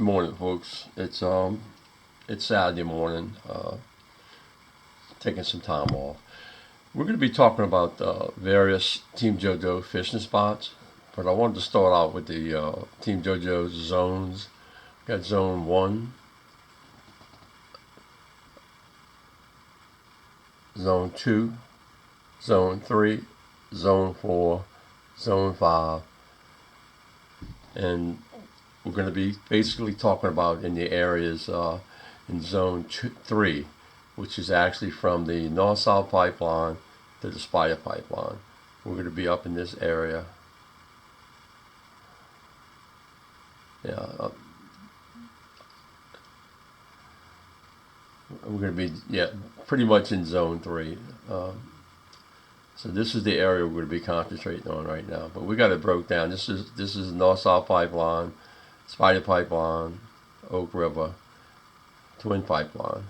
Morning, folks. It's Saturday morning. Taking some time off. We're going to be talking about various Team Jo-Jo fishing spots, but I wanted to start out with the Team Jo-Jo zones. Got Zone 1, Zone 2, Zone 3, Zone 4, Zone 5, and we're going to be basically talking about in the areas in Zone 3, which is actually from the north-south pipeline to the Spider pipeline. We're going to be up in this area. We're going to be pretty much in Zone 3. So this is the area we're going to be concentrating on right now. But we got it broke down. This is north-south pipeline, Spider pipeline, Oak River, Twin pipeline.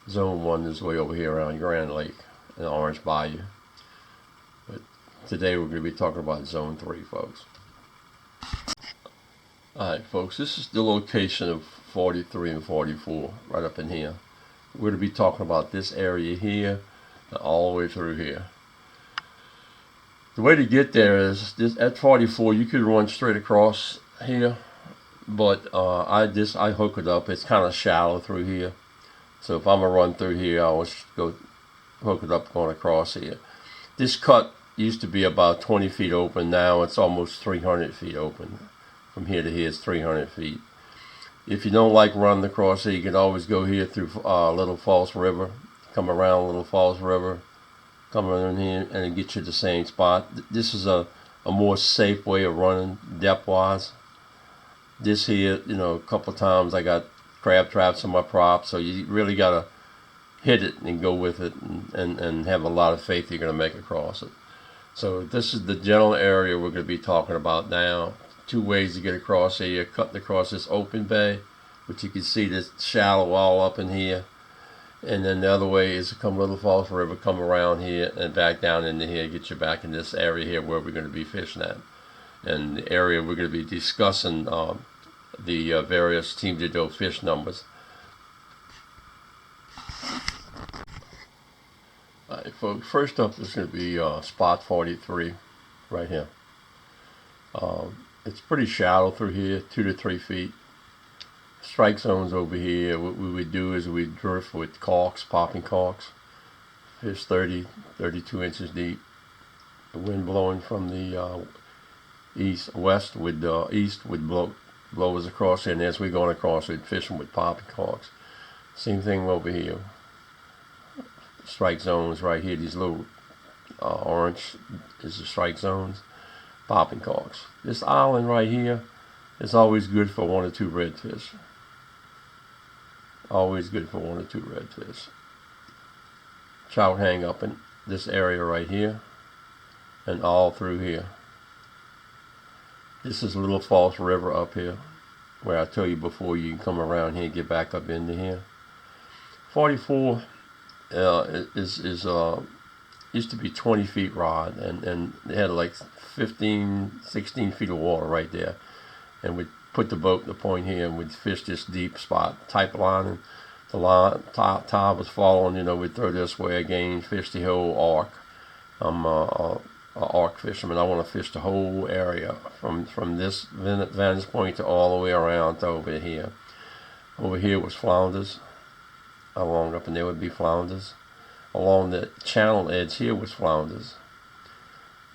Zone 1 is way over here around Grand Lake and Orange Bayou. But today we're going to be talking about Zone 3, folks. Alright, folks, this is the location of 43 and 44, right up in here. We're going to be talking about this area here and all the way through here. The way to get there is at 44, you could run straight across here, but I hook it up. It's kind of shallow through here, so if I'm gonna run through here, I always go hook it up going across here. This cut used to be about 20 feet open. Now it's almost 300 feet open. From here to here is 300 feet. If you don't like running across here, you can always go here through Little Falls River, come around Little Falls River, come around here and get you the same spot. This is a more safe way of running depth-wise. This here, a couple of times I got crab traps in my prop, so you really got to hit it and go with it and have a lot of faith you're going to make across it. So this is the general area we're going to be talking about now. Two ways to get across here. You're cutting across this open bay, which you can see this shallow wall up in here. And then the other way is to come Little Falls River, come around here and back down into here, get you back in this area here where we're going to be fishing at. And the area we're going to be discussing the various Team Jo-Jo fish numbers. Alright, folks, first up is going to be spot 43 right here. It's pretty shallow through here, 2 to 3 feet. Strike zones over here. What we would do is we drift with caulks, popping caulks. Fish 30, 32 inches deep. The wind blowing from the west would blow us across here, and as we're going across, we'd fishing with popping caulks. Same thing over here. Strike zones right here. These little orange is the strike zones. Popping caulks. This island right here is always good for 1 or 2 redfish. Always good for 1 or 2 redfish. Trout hang up in this area right here and all through here. This is Little Falls River up here, where I tell you before you can come around here and get back up into here. 44 used to be 20 feet rod, and it had like 15, 16 feet of water right there. And we'd put the boat in the point here and we'd fish this deep spot, type line, and the line, tide was falling, we'd throw this way again, fish the whole arc. I'm a arc fisherman. I want to fish the whole area from this vantage point to all the way around to over here. Over here was flounders. Along up in there would be flounders. Along the channel edge here was flounders.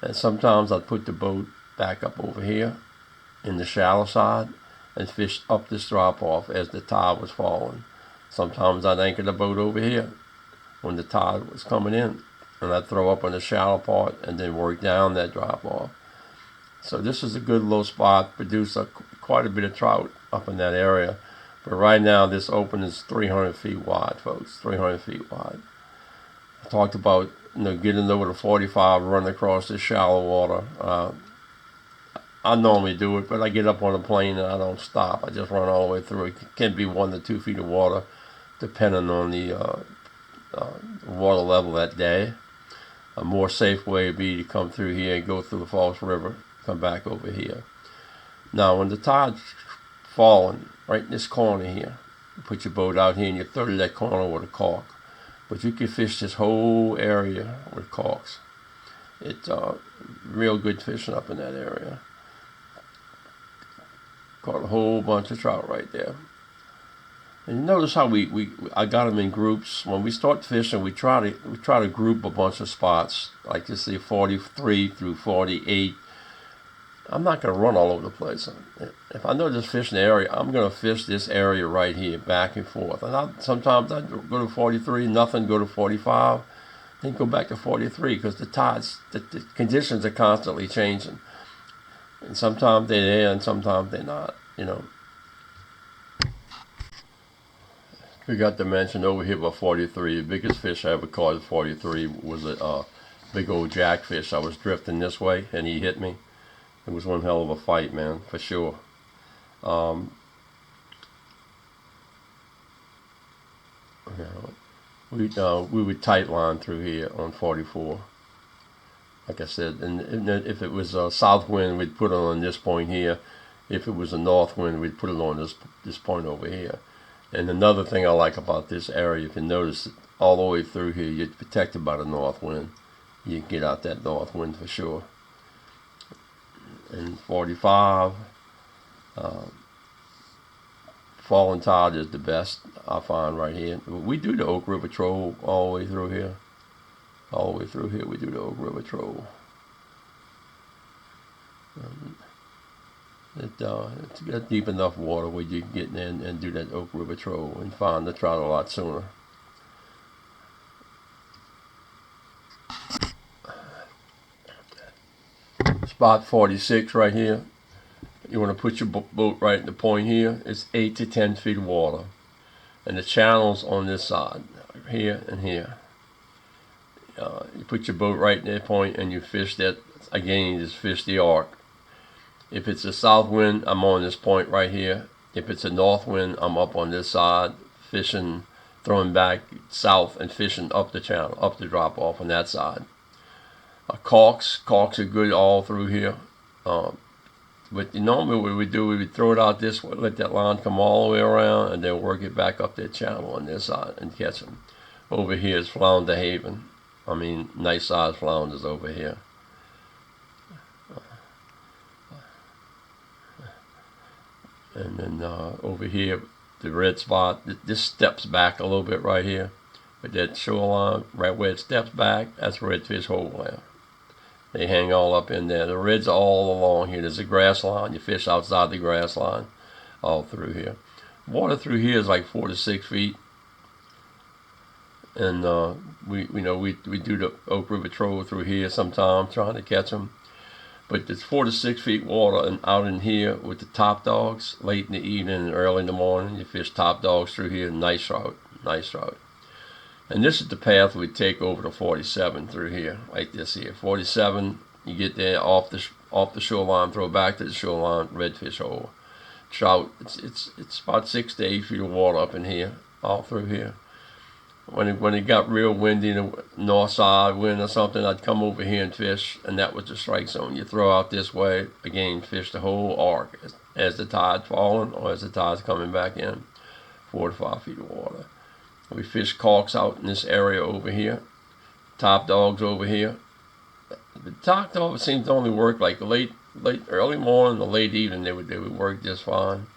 And sometimes I'd put the boat back up over here in the shallow side and fish up this drop off as the tide was falling. Sometimes I'd anchor the boat over here when the tide was coming in, and I'd throw up on the shallow part and then work down that drop off. So this is a good little spot, produce quite a bit of trout up in that area. But right now this open is 300 feet wide, folks, 300 feet wide. I talked about getting over the 45, running across this shallow water. I normally do it, but I get up on a plane and I don't stop. I just run all the way through. It can be 1 to 2 feet of water, depending on the water level that day. A more safe way would be to come through here and go through the Falls River, come back over here. Now, when the tide falling right in this corner here. You put your boat out here and you throw to that corner with a cork. But you can fish this whole area with corks. It's real good fishing up in that area. Caught a whole bunch of trout right there. And you notice how I got them in groups. When we start fishing, we try to group a bunch of spots, like you see 43 through 48. I'm not going to run all over the place. If I know this fishing area, I'm going to fish this area right here, back and forth. And sometimes I go to 43, nothing, go to 45, then go back to 43, because the tides, the conditions are constantly changing. And sometimes they're there and sometimes they're not, you know. We got to mention over here about 43. The biggest fish I ever caught at 43 was a big old jackfish. I was drifting this way and he hit me. It was one hell of a fight, man, for sure. We would tight line through here on 44. Like I said, and if it was a south wind, we'd put it on this point here. If it was a north wind, we'd put it on this point over here. And another thing I like about this area, if you notice, all the way through here, you're protected by the north wind. You can get out that north wind for sure. And 45, falling tide is the best I find right here. We do the Oak River Troll all the way through here. All the way through here, we do the Oak River Troll. It's got deep enough water where you can get in and do that Oak River Troll and find the trout a lot sooner. Spot 46 right here. You want to put your boat right in the point here. It's 8 to 10 feet of water. And the channel's on this side, here and here. You put your boat right in that point and you fish that. Again, you just fish the arc. If it's a south wind, I'm on this point right here. If it's a north wind, I'm up on this side, fishing, throwing back south and fishing up the channel, up the drop off on that side. Corks are good all through here. But normally what we do, we would throw it out this way, let that line come all the way around, and then work it back up that channel on this side and catch them. Over here is flounder haven. I mean, nice sized flounders over here. And then over here, the red spot, this steps back a little bit right here. But that shoreline, right where it steps back, that's redfish hole there. They hang all up in there. The reds are all along here. There's a grass line. You fish outside the grass line all through here. Water through here is like 4 to 6 feet. And we do the Oak River Troll through here sometimes, trying to catch them. But it's 4 to 6 feet water, and out in here with the top dogs, late in the evening and early in the morning, you fish top dogs through here. Nice trout, nice trout. And this is the path we take over to 47 through here, like this here. 47, you get there off the shoreline, throw back to the shoreline, redfish hole. Trout, it's about 6 to 8 feet of water up in here, all through here. When it got real windy, the north side wind or something, I'd come over here and fish, and that was the strike zone. You throw out this way, again, fish the whole arc as the tide's falling or as the tide's coming back in, 4 to 5 feet of water. We fish corks out in this area over here, top dogs over here. The top dogs seem to only work like early morning or late evening. They would work just fine.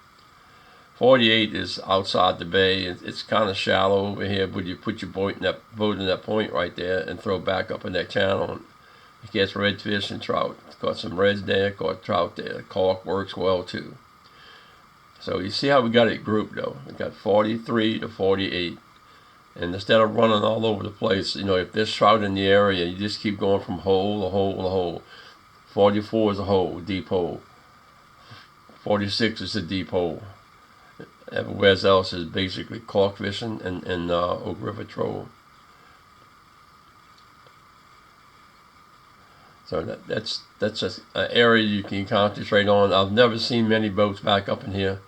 48 is outside the bay. It's kind of shallow over here, but you put your boat in that point right there and throw back up in that channel. And it gets redfish and trout. It's got some reds there, got trout there. Cork works well too. So you see how we got it grouped though. We got 43 to 48. And instead of running all over the place, if there's trout in the area, you just keep going from hole to hole to hole. 44 is a hole, deep hole. 46 is a deep hole. Everywhere else is basically cork fishing and Oak River Troll. So that's just an area you can concentrate on. I've never seen many boats back up in here.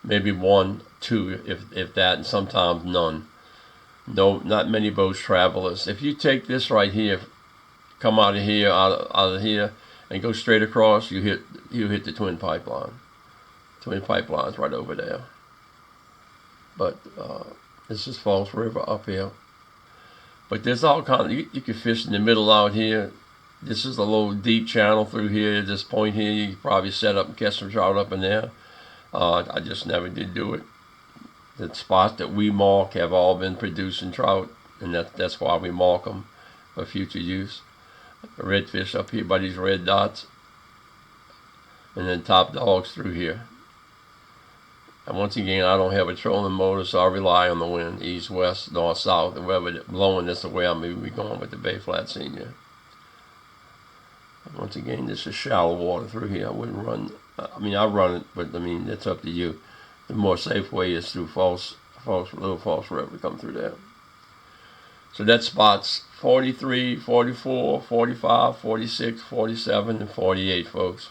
Maybe 1, 2, if that, and sometimes none. No, not many boats travel this. If you take this right here, come out of here, and go straight across, you hit the Twin Pipeline. Twin pipelines right over there. But this is Falls River up here. But there's all kind of, you can fish in the middle out here. This is a little deep channel through here. This point here, you can probably set up and catch some trout up in there. I just never did do it. The spots that we mark have all been producing trout, and that's why we mark them for future use. Redfish up here by these red dots, and then top dogs through here. And once again, I don't have a trolling motor, so I rely on the wind, east, west, north, south, and wherever it's blowing, that's the way I'm maybe going with the Bay Flat Senior. Once again, this is shallow water through here. I wouldn't run. I mean, I run it, but I mean, it's up to you. The more safe way is through Little Falls River to come through there. So that's spots 43, 44, 45, 46, 47, and 48, folks.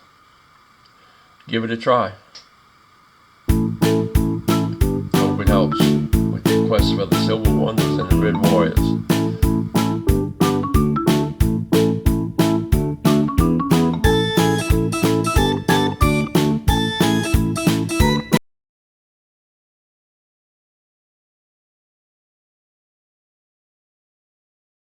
Give it a try. Hope it helps with the quest for the Silverwonders and the Redwarriors.